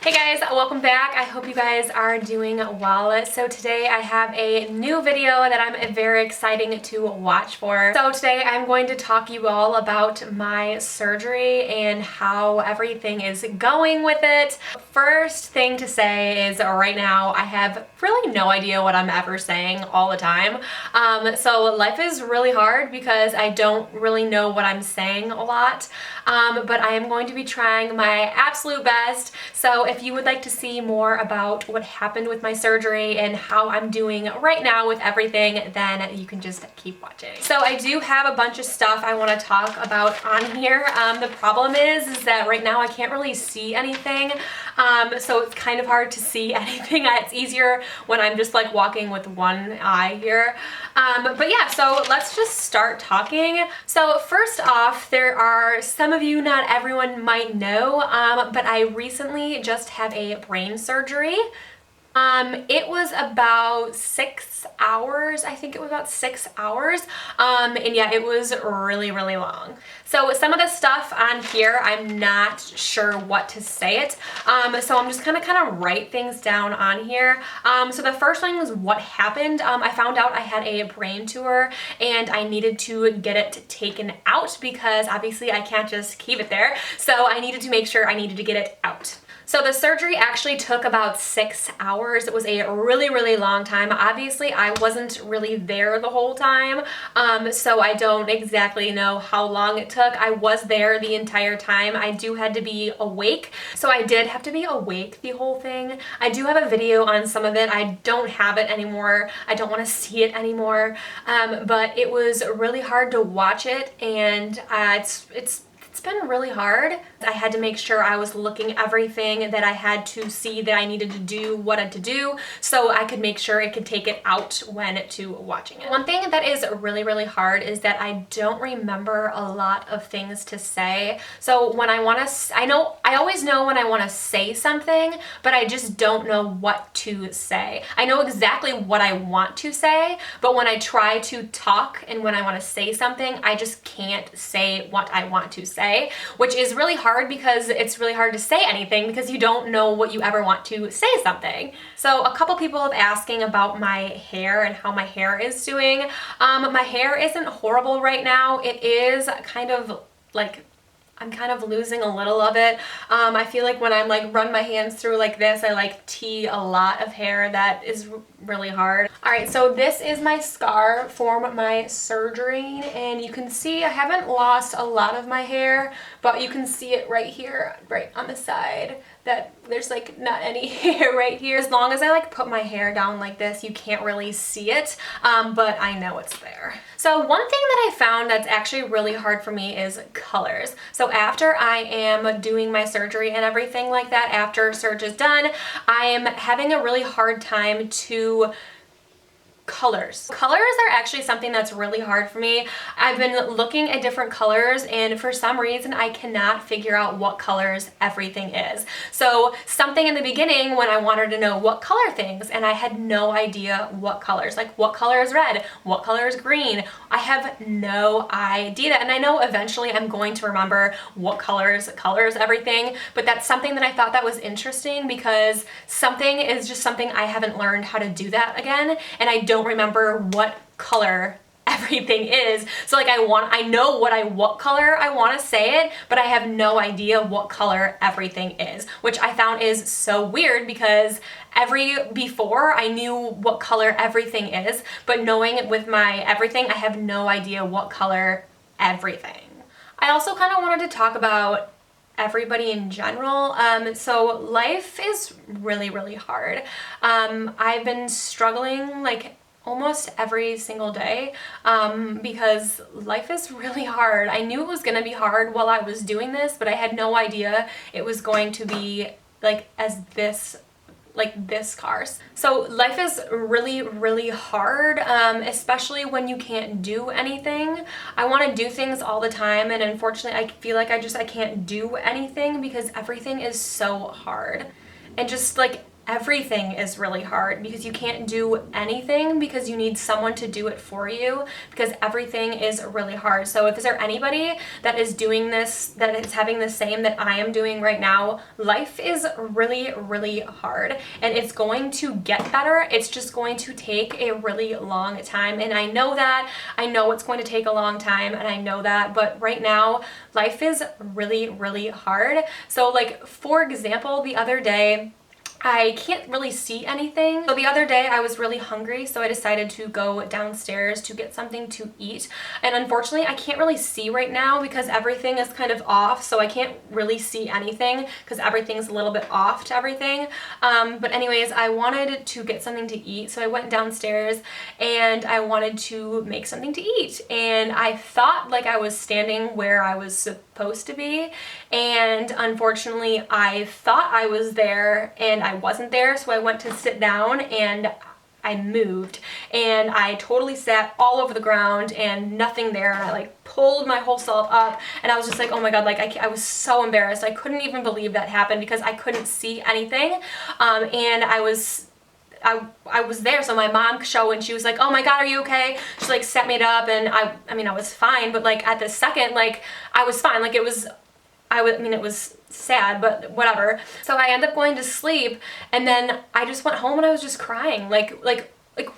Hey guys, welcome back. I hope you guys are doing well. So today I have a new video that I'm very excited to watch for. So today I'm going to talk you all about my surgery and how everything is going with it. First thing to say is right now I have really no idea what I'm ever saying all the time. So life is really hard because I don't really know what I'm saying a lot, but I am going to be trying my absolute best. So if you would like to see more about what happened with my surgery and how I'm doing right now with everything, then you can just keep watching. So I do have a bunch of stuff I want to talk about on here. The problem is that right now I can't really see anything, so it's kind of hard to see anything. It's easier when I'm just like walking with one eye here. But yeah, so let's just start talking. So first off, there are some of you, not everyone might know, but I recently just had a brain surgery. It was about 6 hours. I think it was about 6 hours. And yeah, it was really long. So some of the stuff on here, I'm not sure what to say it. So I'm just gonna kind of write things down on here. So the first thing was what happened. I found out I had a brain tumor and I needed to get it taken out because obviously I can't just keep it there. So I needed to make sure I needed to get it out. So the surgery actually took about 6 hours. It was a really long time. Obviously, I wasn't really there the whole time, so I don't exactly know how long it took. I was there the entire time. I had to be awake, so I did have to be awake the whole thing. I do have a video on some of it. I don't have it anymore. I don't want to see it anymore, but it was really hard to watch it, and it's been really hard. I had to make sure I was looking everything that I had to see that I needed to do, what I had to do, so I could make sure I could take it out when to watching it. One thing that is really hard is that I don't remember a lot of things to say. So when I always know when I want to say something, but I just don't know what to say. I know exactly what I want to say, but when I try to talk and when I want to say something, I just can't say what I want to say, which is really hard because it's really hard to say anything because you don't know what you ever want to say something. So a couple people have asking about my hair and how my hair is doing. My hair isn't horrible right now. It is kind of like, I'm kind of losing a little of it. I feel like when I'm like run my hands through like this, I like tee a lot of hair. That is really hard. All right, so this is my scar from my surgery, and you can see I haven't lost a lot of my hair, but you can see it right here, right on the side, that there's like not any hair right here. As long as I like put my hair down like this, you can't really see it, but I know it's there. So one thing that I found that's actually really hard for me is colors. So after I am doing my surgery and everything like that, after surgery is done, I am having a really hard time to colors. Colors are actually something that's really hard for me. I've been looking at different colors, and for some reason I cannot figure out what colors everything is. So something in the beginning when I wanted to know what color things, and I had no idea what colors, like what color is red, what color is green. I have no idea, and I know eventually I'm going to remember what colors everything, but that's something that I thought that was interesting because something is just something I haven't learned how to do that again, and I don't remember what color everything is. So like I know what color I want to say it, but I have no idea what color everything is, which I found is so weird because before I knew what color everything is, but knowing it with my everything, I have no idea what color everything. I also kind of wanted to talk about everybody in general. So life is really hard. I've been struggling like almost every single day because life is really hard. I knew it was gonna be hard while I was doing this, but I had no idea it was going to be like this scars. So life is really hard, especially when you can't do anything. I want to do things all the time, and unfortunately I feel like I can't do anything because everything is so hard. And just like everything is really hard because you can't do anything because you need someone to do it for you, because everything is really hard. So if is there anybody that is doing this, that is having the same that I am doing right now, life is really, really hard, and it's going to get better. It's just going to take a really long time, and I know that. I know it's going to take a long time, and I know that, but right now life is really, really hard. So like, for example, the other day, I can't really see anything. So the other day I was really hungry, so I decided to go downstairs to get something to eat. And unfortunately, I can't really see right now because everything is kind of off, so I can't really see anything because everything's a little bit off to everything. But anyways, I wanted to get something to eat, so I went downstairs and I wanted to make something to eat. And I thought like I was standing where I was supposed to be, and unfortunately I thought I was there and I wasn't there, so I went to sit down and I moved, and I totally sat all over the ground and nothing there, and I like pulled my whole self up, and I was just like, oh my god, like I was so embarrassed. I couldn't even believe that happened because I couldn't see anything, and I was there, so my mom showed and she was like, oh my god, are you okay? She like set me up, and I mean I was fine, but like at the second, like I was fine, like it was sad, but whatever. So I ended up going to sleep, and then I just went home and I was just crying, like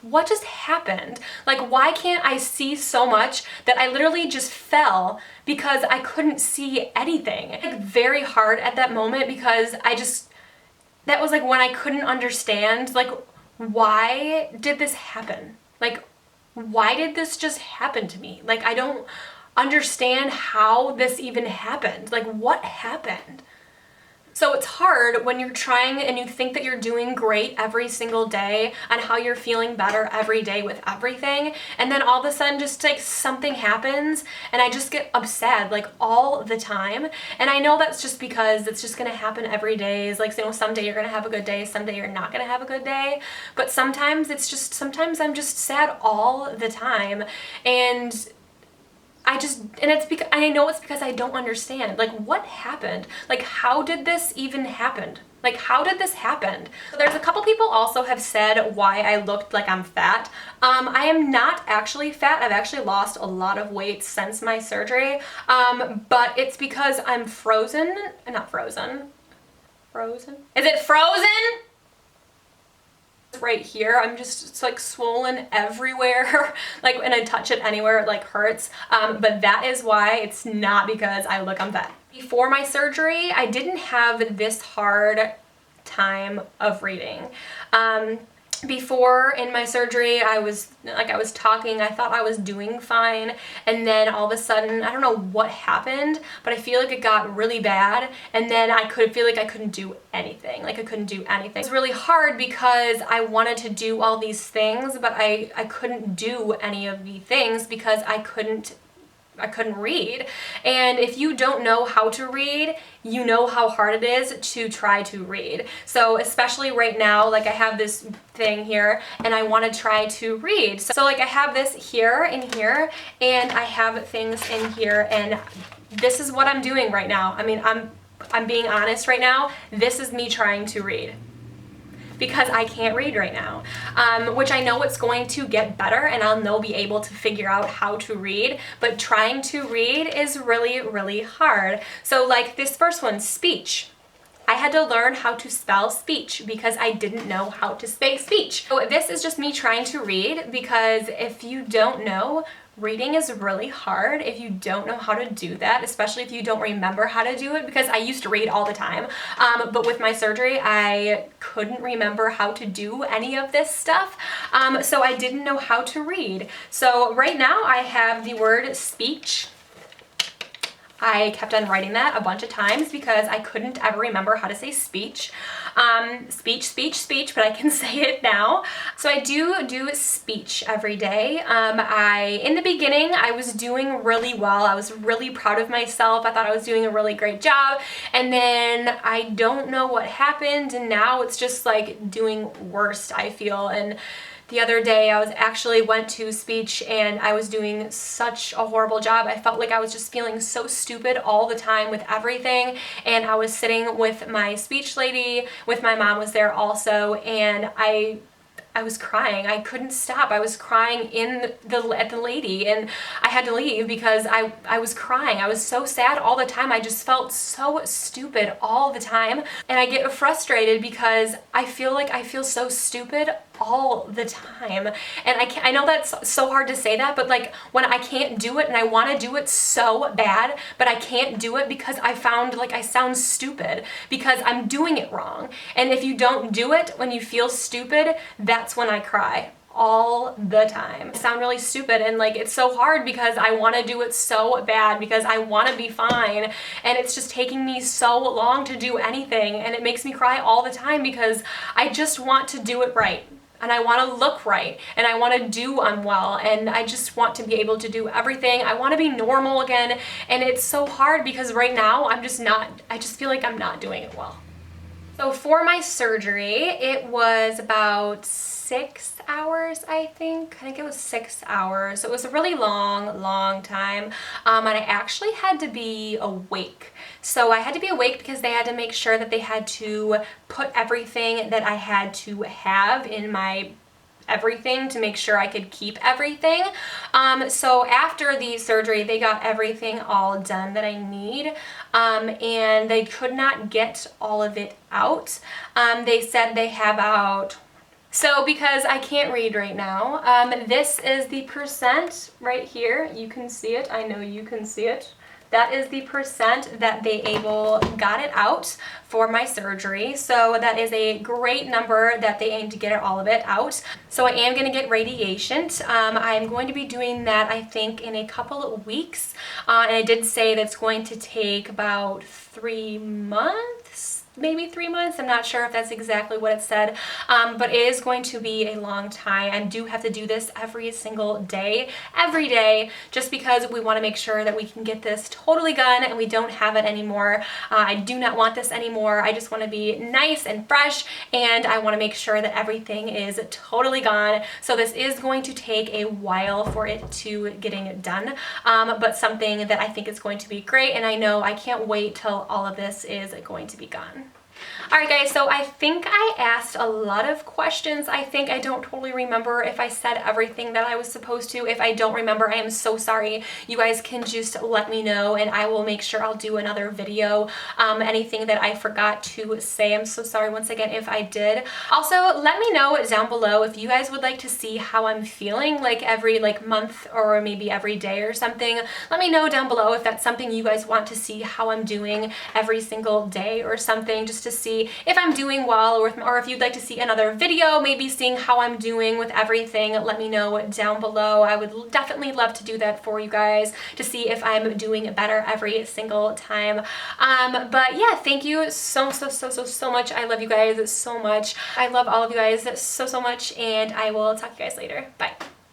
what just happened? Like, why can't I see so much that I literally just fell because I couldn't see anything? Like, very hard at that moment because that was like when I couldn't understand, like, why did this happen? Like, why did this just happen to me? Like, I don't understand how this even happened. Like, what happened? So it's hard when you're trying and you think that you're doing great every single day and how you're feeling better every day with everything, and then all of a sudden just like something happens and I just get upset like all the time. And I know that's just because it's just gonna happen every day. It's like, you know, someday you're gonna have a good day, someday you're not gonna have a good day, but sometimes sometimes I'm just sad all the time, and it's because I know it's because I don't understand. Like, what happened? Like, how did this even happen? Like, how did this happen? So there's a couple people also have said why I looked like I'm fat. I am not actually fat. I've actually lost a lot of weight since my surgery. But it's because I'm frozen. Not frozen. Frozen? Is it frozen? Right here, I'm just, it's like swollen everywhere. Like when I touch it anywhere, it like hurts. But that is why. It's not because I look I'm fat. Before my surgery, I didn't have this hard time of reading. Before in my surgery, I was talking, I thought I was doing fine, and then all of a sudden, I don't know what happened, but I feel like it got really bad, and then I feel like I couldn't do anything. Like, I couldn't do anything. It was really hard because I wanted to do all these things, but I couldn't do any of the things because I couldn't read. And if you don't know how to read, you know how hard it is to try to read. So especially right now, like I have this thing here and I want to try to read. So like I have this here and here, and I have things in here, and this is what I'm doing right now. I mean, I'm being honest right now. This is me trying to read, because I can't read right now, which I know it's going to get better and I'll be able to figure out how to read, but trying to read is really, really hard. So like this first one, speech. I had to learn how to spell speech because I didn't know how to say speech. So this is just me trying to read, because if you don't know, reading is really hard if you don't know how to do that, especially if you don't remember how to do it, because I used to read all the time, but with my surgery I couldn't remember how to do any of this stuff, so I didn't know how to read. So right now I have the word speech. I kept on writing that a bunch of times because I couldn't ever remember how to say speech. Speech, but I can say it now. So I do speech every day. In the beginning, I was doing really well. I was really proud of myself. I thought I was doing a really great job. And then I don't know what happened, and now it's just like doing worse, I feel. And the other day I went to speech and I was doing such a horrible job. I felt like I was just feeling so stupid all the time with everything, and I was sitting with my speech lady, with my mom was there also, and I was crying. I couldn't stop. I was crying at the lady, and I had to leave because I was crying. I was so sad all the time. I just felt so stupid all the time, and I get frustrated because I feel like I feel so stupid all the time. And I know that's so hard to say that, but like when I can't do it and I want to do it so bad, but I can't do it because I found like I sound stupid because I'm doing it wrong. And if you don't do it when you feel stupid, that's when I cry all the time. I sound really stupid, and like it's so hard because I want to do it so bad because I want to be fine, and it's just taking me so long to do anything, and it makes me cry all the time because I just want to do it right. And I want to look right, and I want to do well, and I just want to be able to do everything. I want to be normal again, and it's so hard because right now I just feel like I'm not doing it well. So for my surgery, it was about 6 hours, I think it was 6 hours. So it was a really long time, and I actually had to be awake. So I had to be awake because they had to make sure that they had to put everything that I had to have in my everything to make sure I could keep everything. So after the surgery, they got everything all done that I need, and they could not get all of it out. They said they have out. So because I can't read right now, this is the percent right here. You can see it. I know you can see it. That is the percent that they got it out for my surgery. So that is a great number that they aim to get all of it out. So I am going to get radiation. I'm going to be doing that, I think, in a couple of weeks. And I did say that's going to take about 3 months. Maybe 3 months. I'm not sure if that's exactly what it said, but it is going to be a long time. I do have to do this every single day, every day, just because we want to make sure that we can get this totally gone and we don't have it anymore. I do not want this anymore. I just want to be nice and fresh, and I want to make sure that everything is totally gone. So this is going to take a while for it to getting done, but something that I think is going to be great, and I know I can't wait till all of this is going to be gone. Alright guys, so I think I asked a lot of questions. I think I don't totally remember if I said everything that I was supposed to. If I don't remember, I am so sorry. You guys can just let me know and I will make sure I'll do another video. Anything that I forgot to say, I'm so sorry once again if I did. Also, let me know down below if you guys would like to see how I'm feeling like every month or maybe every day or something. Let me know down below if that's something you guys want to see, how I'm doing every single day or something, just to see if I'm doing well, or if you'd like to see another video, maybe seeing how I'm doing with everything. Let me know down below. I would definitely love to do that for you guys to see if I'm doing better every single time. But yeah, thank you so much. I love you guys so much. I love all of you guys so much, and I will talk to you guys later. Bye.